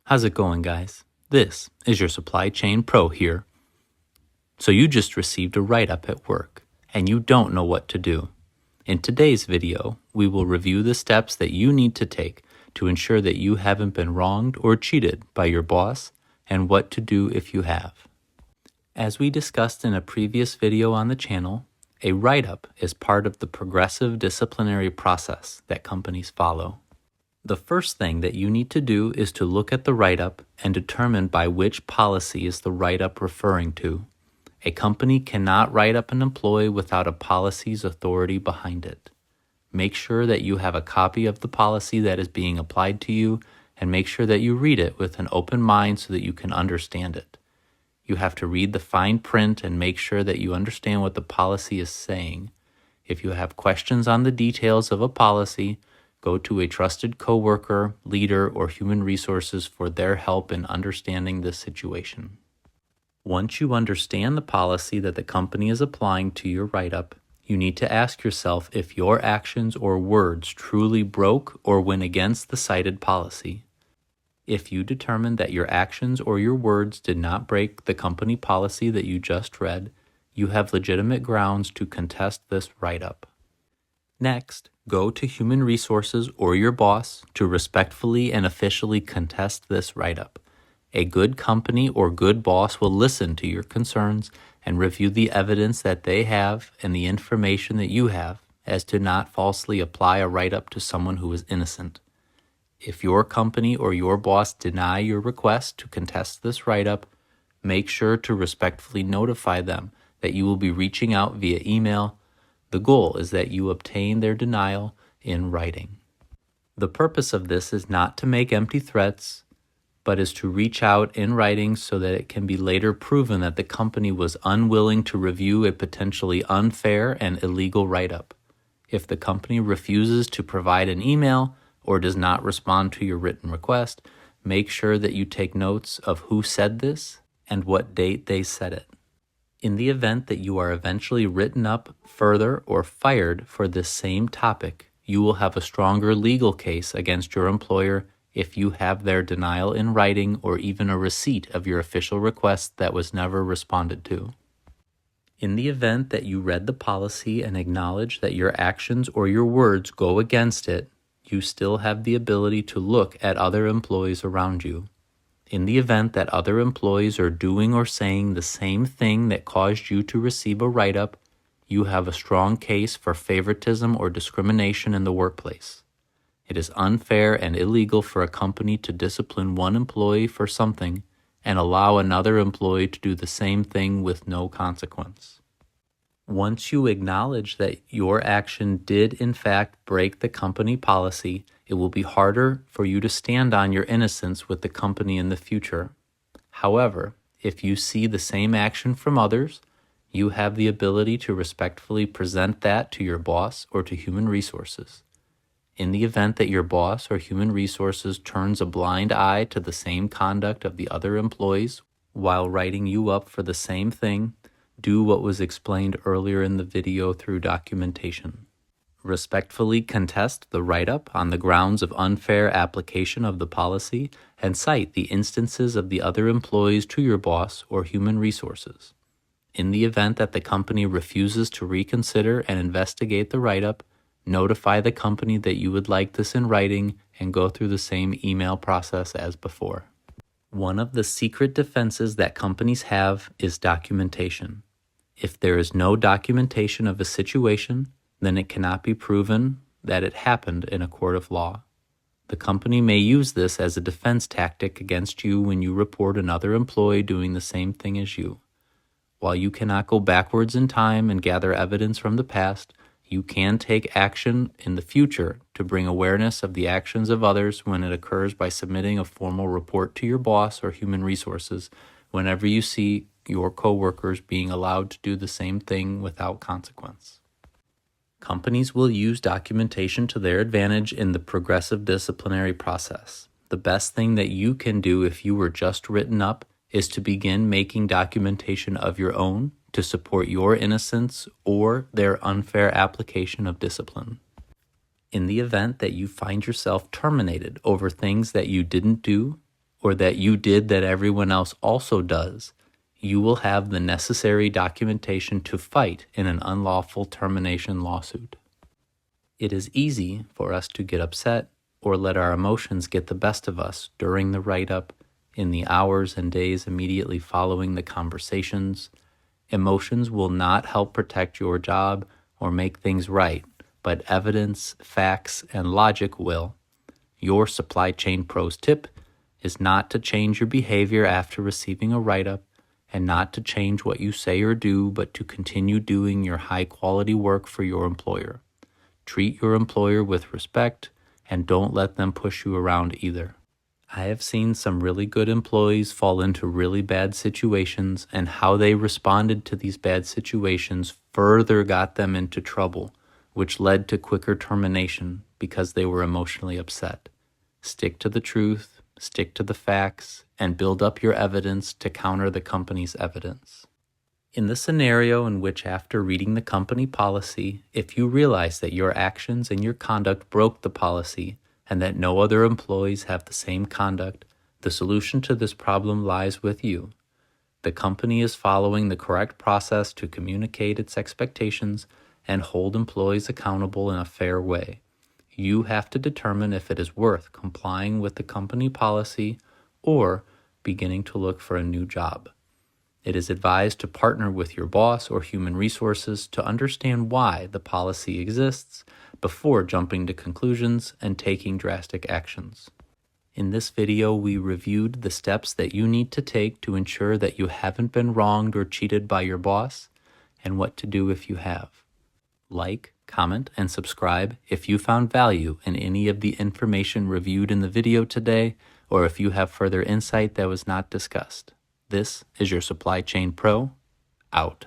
How's it going, guys? This is your Supply Chain Pro here. So you just received a write-up at work, and you don't know what to do. In today's video, we will review the steps that you need to take to ensure that you haven't been wronged or cheated by your boss, and what to do if you have. As we discussed in a previous video on the channel, a write-up is part of the progressive disciplinary process that companies follow. The first thing that you need to do is to look at the write-up and determine by which policy is the write-up referring to. A company cannot write up an employee without a policy's authority behind it. Make sure that you have a copy of the policy that is being applied to you, and make sure that you read it with an open mind so that you can understand it. You have to read the fine print and make sure that you understand what the policy is saying. If you have questions on the details of a policy, go to a trusted coworker, leader, or human resources for their help in understanding this situation. Once you understand the policy that the company is applying to your write-up, you need to ask yourself if your actions or words truly broke or went against the cited policy. If you determine that your actions or your words did not break the company policy that you just read, you have legitimate grounds to contest this write-up. Next, go to Human Resources or your boss to respectfully and officially contest this write-up. A good company or good boss will listen to your concerns and review the evidence that they have and the information that you have as to not falsely apply a write-up to someone who is innocent. If your company or your boss deny your request to contest this write-up, make sure to respectfully notify them that you will be reaching out via email. The goal is that you obtain their denial in writing. The purpose of this is not to make empty threats, but is to reach out in writing so that it can be later proven that the company was unwilling to review a potentially unfair and illegal write-up. If the company refuses to provide an email or does not respond to your written request, make sure that you take notes of who said this and what date they said it. In the event that you are eventually written up further or fired for this same topic, you will have a stronger legal case against your employer if you have their denial in writing or even a receipt of your official request that was never responded to. In the event that you read the policy and acknowledge that your actions or your words go against it, you still have the ability to look at other employees around you. In the event that other employees are doing or saying the same thing that caused you to receive a write-up, you have a strong case for favoritism or discrimination in the workplace. It is unfair and illegal for a company to discipline one employee for something and allow another employee to do the same thing with no consequence. Once you acknowledge that your action did in fact break the company policy, it will be harder for you to stand on your innocence with the company in the future. However, if you see the same action from others, you have the ability to respectfully present that to your boss or to Human Resources. In the event that your boss or Human Resources turns a blind eye to the same conduct of the other employees while writing you up for the same thing, do what was explained earlier in the video through documentation. Respectfully contest the write-up on the grounds of unfair application of the policy and cite the instances of the other employees to your boss or Human Resources. In the event that the company refuses to reconsider and investigate the write-up, notify the company that you would like this in writing and go through the same email process as before. One of the secret defenses that companies have is documentation. If there is no documentation of a situation, then it cannot be proven that it happened in a court of law. The company may use this as a defense tactic against you when you report another employee doing the same thing as you. While you cannot go backwards in time and gather evidence from the past, you can take action in the future to bring awareness of the actions of others when it occurs by submitting a formal report to your boss or Human Resources whenever you see your coworkers being allowed to do the same thing without consequence. Companies will use documentation to their advantage in the progressive disciplinary process. The best thing that you can do if you were just written up is to begin making documentation of your own to support your innocence or their unfair application of discipline. In the event that you find yourself terminated over things that you didn't do, or that you did that everyone else also does, you will have the necessary documentation to fight in an unlawful termination lawsuit. It is easy for us to get upset or let our emotions get the best of us during the write-up, in the hours and days immediately following the conversations. Emotions will not help protect your job or make things right, but evidence, facts, and logic will. Your Supply Chain Pros tip is not to change your behavior after receiving a write-up, and not to change what you say or do, but to continue doing your high-quality work for your employer. Treat your employer with respect, and don't let them push you around either. I have seen some really good employees fall into really bad situations, and how they responded to these bad situations further got them into trouble, which led to quicker termination because they were emotionally upset. Stick to the truth, stick to the facts, and build up your evidence to counter the company's evidence. In the scenario in which, after reading the company policy, if you realize that your actions and your conduct broke the policy and that no other employees have the same conduct, the solution to this problem lies with you. The company is following the correct process to communicate its expectations and hold employees accountable in a fair way. You have to determine if it is worth complying with the company policy or beginning to look for a new job. It is advised to partner with your boss or human resources to understand why the policy exists before jumping to conclusions and taking drastic actions. In this video, we reviewed the steps that you need to take to ensure that you haven't been wronged or cheated by your boss, and what to do if you have. Like, comment, and subscribe if you found value in any of the information reviewed in the video today, or if you have further insight that was not discussed. This is your Supply Chain Pro, out.